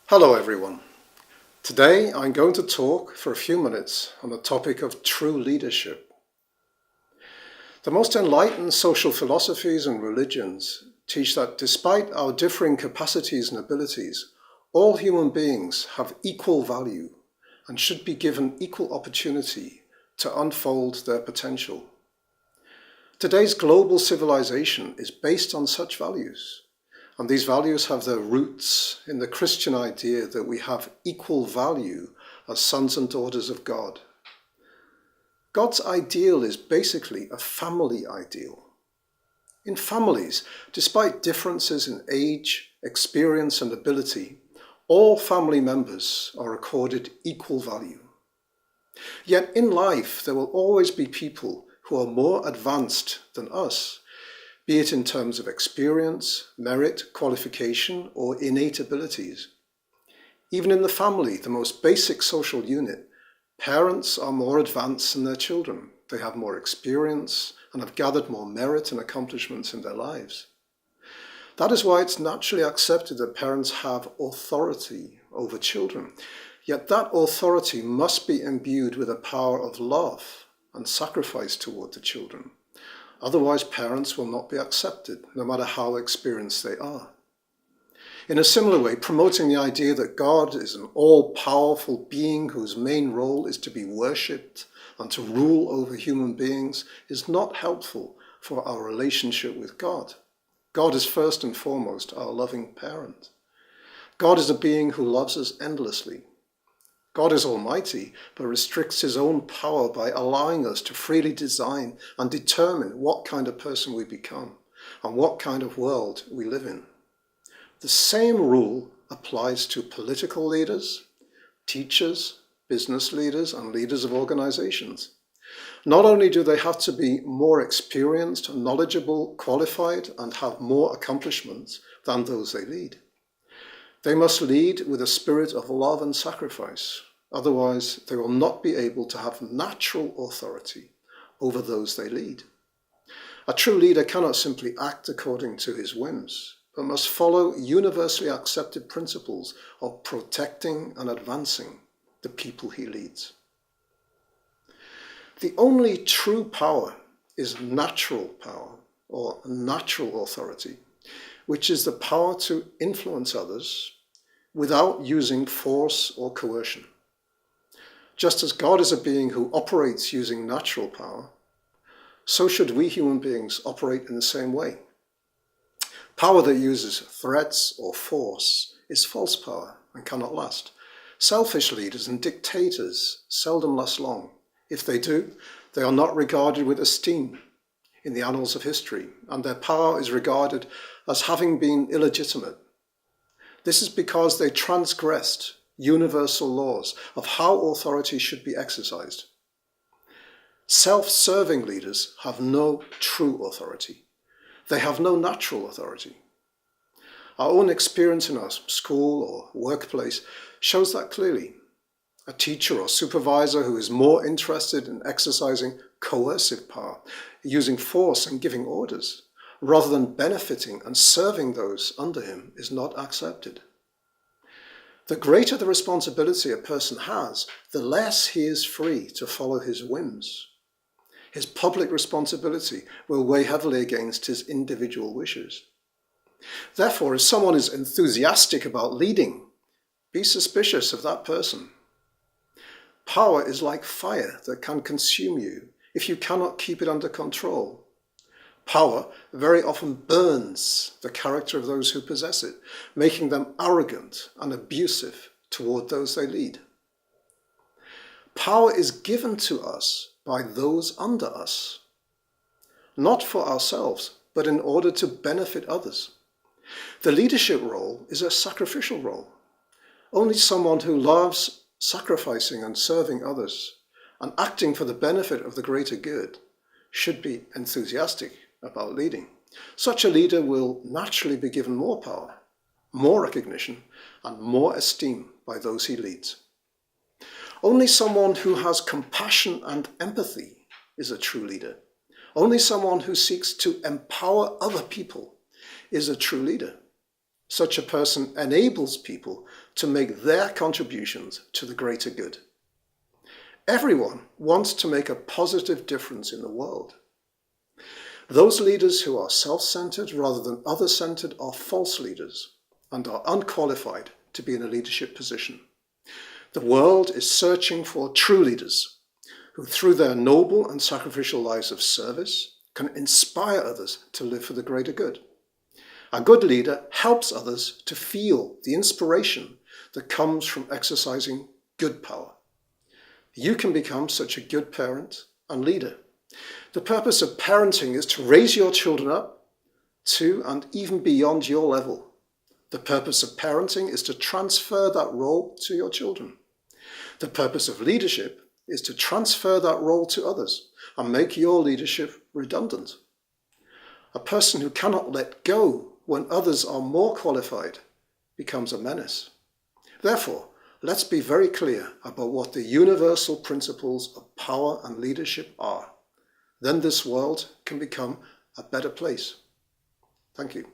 Hello everyone. Today I'm going to talk for a few minutes on the topic of true leadership. The most enlightened social philosophies and religions teach that despite our differing capacities and abilities, all human beings have equal value and should be given equal opportunity to unfold their potential. Today's global civilization is based on such values. And these values have their roots in the Christian idea that we have equal value as sons and daughters of God. God's ideal is basically a family ideal. In families, despite differences in age, experience, and ability, all family members are accorded equal value. Yet in life, there will always be people who are more advanced than us, be it in terms of experience, merit, qualification, or innate abilities. Even in the family, the most basic social unit, parents are more advanced than their children. They have more experience and have gathered more merit and accomplishments in their lives. That is why it's naturally accepted that parents have authority over children. Yet that authority must be imbued with a power of love and sacrifice toward the children. Otherwise, parents will not be accepted, no matter how experienced they are. In a similar way, promoting the idea that God is an all-powerful being whose main role is to be worshipped and to rule over human beings is not helpful for our relationship with God. God is first and foremost our loving parent. God is a being who loves us endlessly. God is almighty, but restricts his own power by allowing us to freely design and determine what kind of person we become and what kind of world we live in. The same rule applies to political leaders, teachers, business leaders, and leaders of organizations. Not only do they have to be more experienced, knowledgeable, qualified, and have more accomplishments than those they lead, they must lead with a spirit of love and sacrifice. Otherwise, they will not be able to have natural authority over those they lead. A true leader cannot simply act according to his whims, but must follow universally accepted principles of protecting and advancing the people he leads. The only true power is natural power, or natural authority, which is the power to influence others without using force or coercion. Just as God is a being who operates using natural power, so should we human beings operate in the same way. Power that uses threats or force is false power and cannot last. Selfish leaders and dictators seldom last long. If they do, they are not regarded with esteem in the annals of history, and their power is regarded as having been illegitimate. This is because they transgressed universal laws of how authority should be exercised. Self-serving leaders have no true authority. They have no natural authority. Our own experience in our school or workplace shows that clearly. A teacher or supervisor who is more interested in exercising coercive power, using force and giving orders, rather than benefiting and serving those under him, is not accepted. The greater the responsibility a person has, the less he is free to follow his whims. His public responsibility will weigh heavily against his individual wishes. Therefore, if someone is enthusiastic about leading, be suspicious of that person. Power is like fire that can consume you if you cannot keep it under control. Power very often burns the character of those who possess it, making them arrogant and abusive toward those they lead. Power is given to us by those under us, not for ourselves, but in order to benefit others. The leadership role is a sacrificial role. Only someone who loves sacrificing and serving others and acting for the benefit of the greater good should be enthusiastic about leading. Such a leader will naturally be given more power, more recognition, and more esteem by those he leads. Only someone who has compassion and empathy is a true leader. Only someone who seeks to empower other people is a true leader. Such a person enables people to make their contributions to the greater good. Everyone wants to make a positive difference in the world. Those leaders who are self-centered rather than other-centered are false leaders and are unqualified to be in a leadership position. The world is searching for true leaders who, through their noble and sacrificial lives of service, can inspire others to live for the greater good. A good leader helps others to feel the inspiration that comes from exercising good power. You can become such a good parent and leader. The purpose of parenting is to raise your children up to and even beyond your level. The purpose of parenting is to transfer that role to your children. The purpose of leadership is to transfer that role to others and make your leadership redundant. A person who cannot let go when others are more qualified becomes a menace. Therefore, let's be very clear about what the universal principles of power and leadership are. Then this world can become a better place. Thank you.